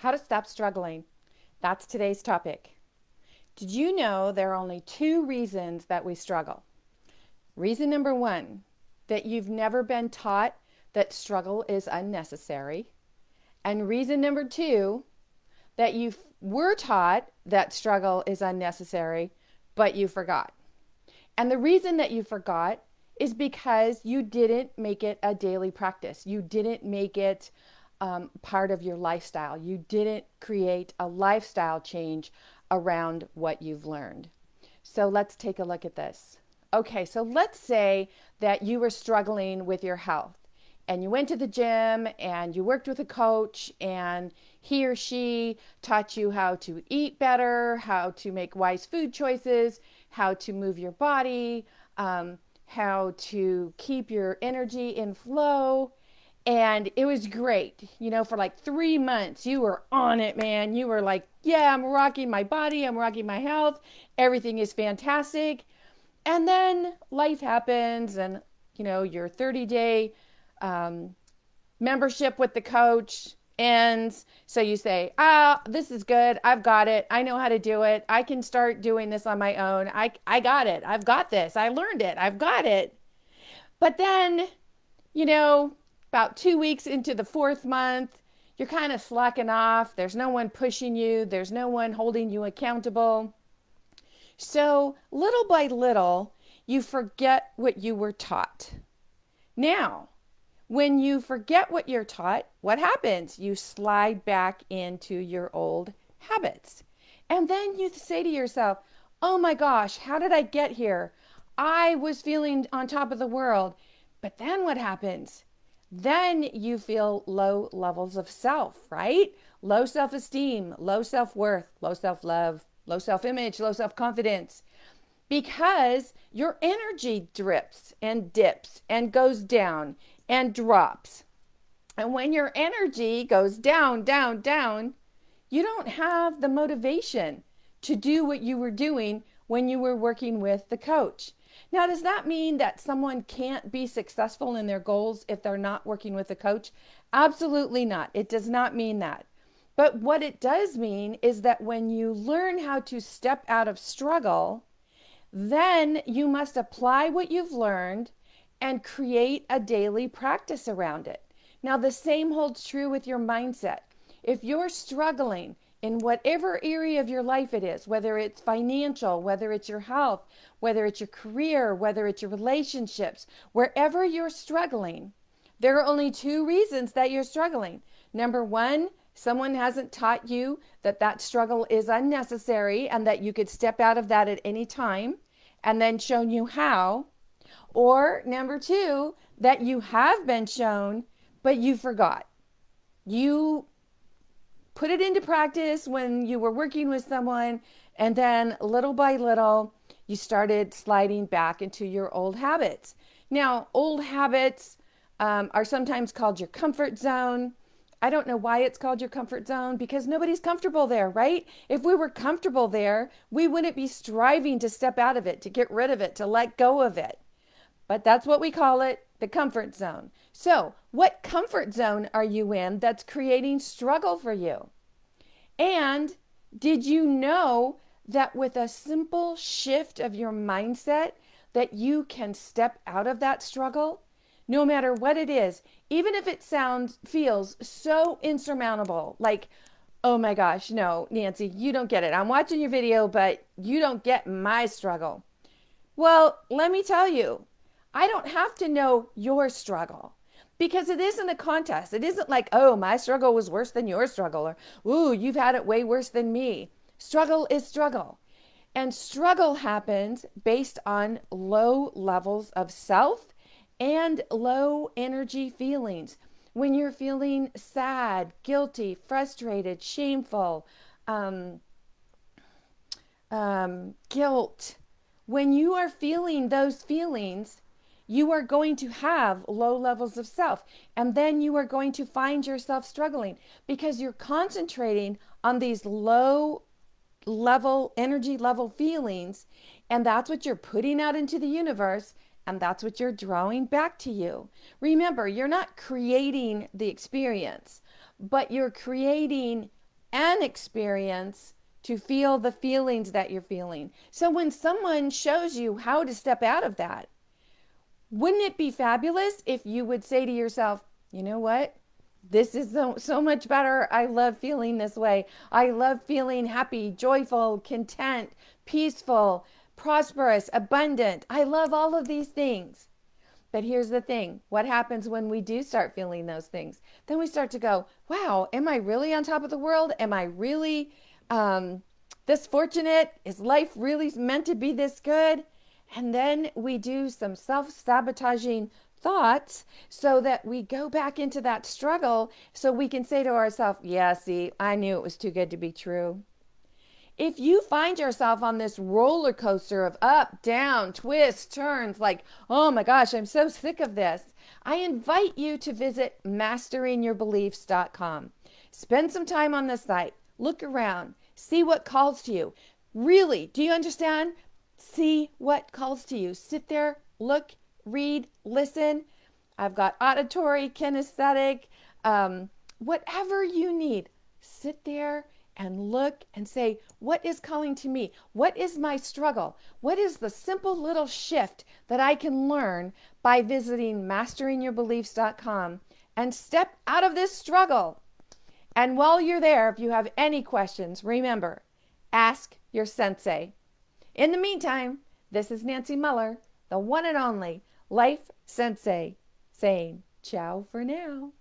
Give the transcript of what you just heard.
How to stop struggling. That's today's topic. Did you know there are only two reasons that we struggle? Reason number one, that you've never been taught that struggle is unnecessary. And reason number two, that you were taught that struggle is unnecessary, but you forgot. And the reason that you forgot is because you didn't make it a daily practice. You didn't make it part of your lifestyle. You didn't create a lifestyle change around what you've learned. So let's take a look at this. Okay, so let's say that you were struggling with your health and you went to the gym and you worked with a coach and he or she taught you how to eat better, how to make wise food choices, how to move your body, how to keep your energy in flow. And it was great. For like 3 months, you were on it, man. You were like, yeah, I'm rocking my body. I'm rocking my health. Everything is fantastic. And then life happens and, your 30-day membership with the coach ends. So you say, this is good. I've got it. I know how to do it. I can start doing this on my own. I got it. I've got this. I learned it. I've got it. But then, about 2 weeks into the fourth month, you're kind of slacking off. There's no one pushing you. There's no one holding you accountable. So little by little, you forget what you were taught. Now, when you forget what you're taught, what happens? You slide back into your old habits. And then you say to yourself, oh my gosh, how did I get here? I was feeling on top of the world. But then what happens? Then you feel low levels of self, right? Low self-esteem, low self-worth, low self-love, low self-image, low self-confidence. Because your energy drips and dips and goes down and drops. And when your energy goes down, down, down, you don't have the motivation to do what you were doing when you were working with the coach. Now, does that mean that someone can't be successful in their goals if they're not working with a coach? Absolutely not. It does not mean that. But what it does mean is that when you learn how to step out of struggle, then you must apply what you've learned and create a daily practice around it. Now, the same holds true with your mindset. If you're struggling in whatever area of your life it is, whether it's financial, whether it's your health, whether it's your career, whether it's your relationships, wherever you're struggling, there are only two reasons that you're struggling. Number one, someone hasn't taught you that that struggle is unnecessary and that you could step out of that at any time and then shown you how. Or number two, that you have been shown, but you forgot. You put it into practice when you were working with someone, and then little by little, you started sliding back into your old habits. Now, old habits are sometimes called your comfort zone. I don't know why it's called your comfort zone, because nobody's comfortable there, right? If we were comfortable there, we wouldn't be striving to step out of it, to get rid of it, to let go of it. But that's what we call it, the comfort zone. So, what comfort zone are you in that's creating struggle for you? And did you know that with a simple shift of your mindset that you can step out of that struggle? No matter what it is, even if it feels so insurmountable, like, oh my gosh, no, Nancy, you don't get it. I'm watching your video, but you don't get my struggle. Well, let me tell you, I don't have to know your struggle, because it isn't a contest. It isn't like, oh, my struggle was worse than your struggle, or, ooh, you've had it way worse than me. Struggle is struggle. And struggle happens based on low levels of self and low energy feelings. When you're feeling sad, guilty, frustrated, shameful, guilt, when you are feeling those feelings, you are going to have low levels of self. And then you are going to find yourself struggling because you're concentrating on these low level, energy level feelings. And that's what you're putting out into the universe. And that's what you're drawing back to you. Remember, you're not creating the experience, but you're creating an experience to feel the feelings that you're feeling. So when someone shows you how to step out of that, wouldn't it be fabulous if you would say to yourself, you know what? This is so much better. I love feeling this way. I love feeling happy, joyful, content, peaceful, prosperous, abundant. I love all of these things. But here's the thing. What happens when we do start feeling those things? Then we start to go, wow, am I really on top of the world? Am I really this fortunate? Is life really meant to be this good? And then we do some self-sabotaging thoughts so that we go back into that struggle so we can say to ourselves, yeah, see, I knew it was too good to be true. If you find yourself on this roller coaster of up, down, twists, turns, like, oh my gosh, I'm so sick of this, I invite you to visit masteringyourbeliefs.com. Spend some time on the site. Look around. See what calls to you. Really, do you understand? See what calls to you. Sit there, look, read, listen. I've got auditory, kinesthetic, whatever you need. Sit there and look and say, what is calling to me? What is my struggle? What is the simple little shift that I can learn by visiting masteringyourbeliefs.com and step out of this struggle? And while you're there, if you have any questions, remember, ask your sensei. In the meantime, this is Nancy Muller, the one and only Life Sensei, saying ciao for now.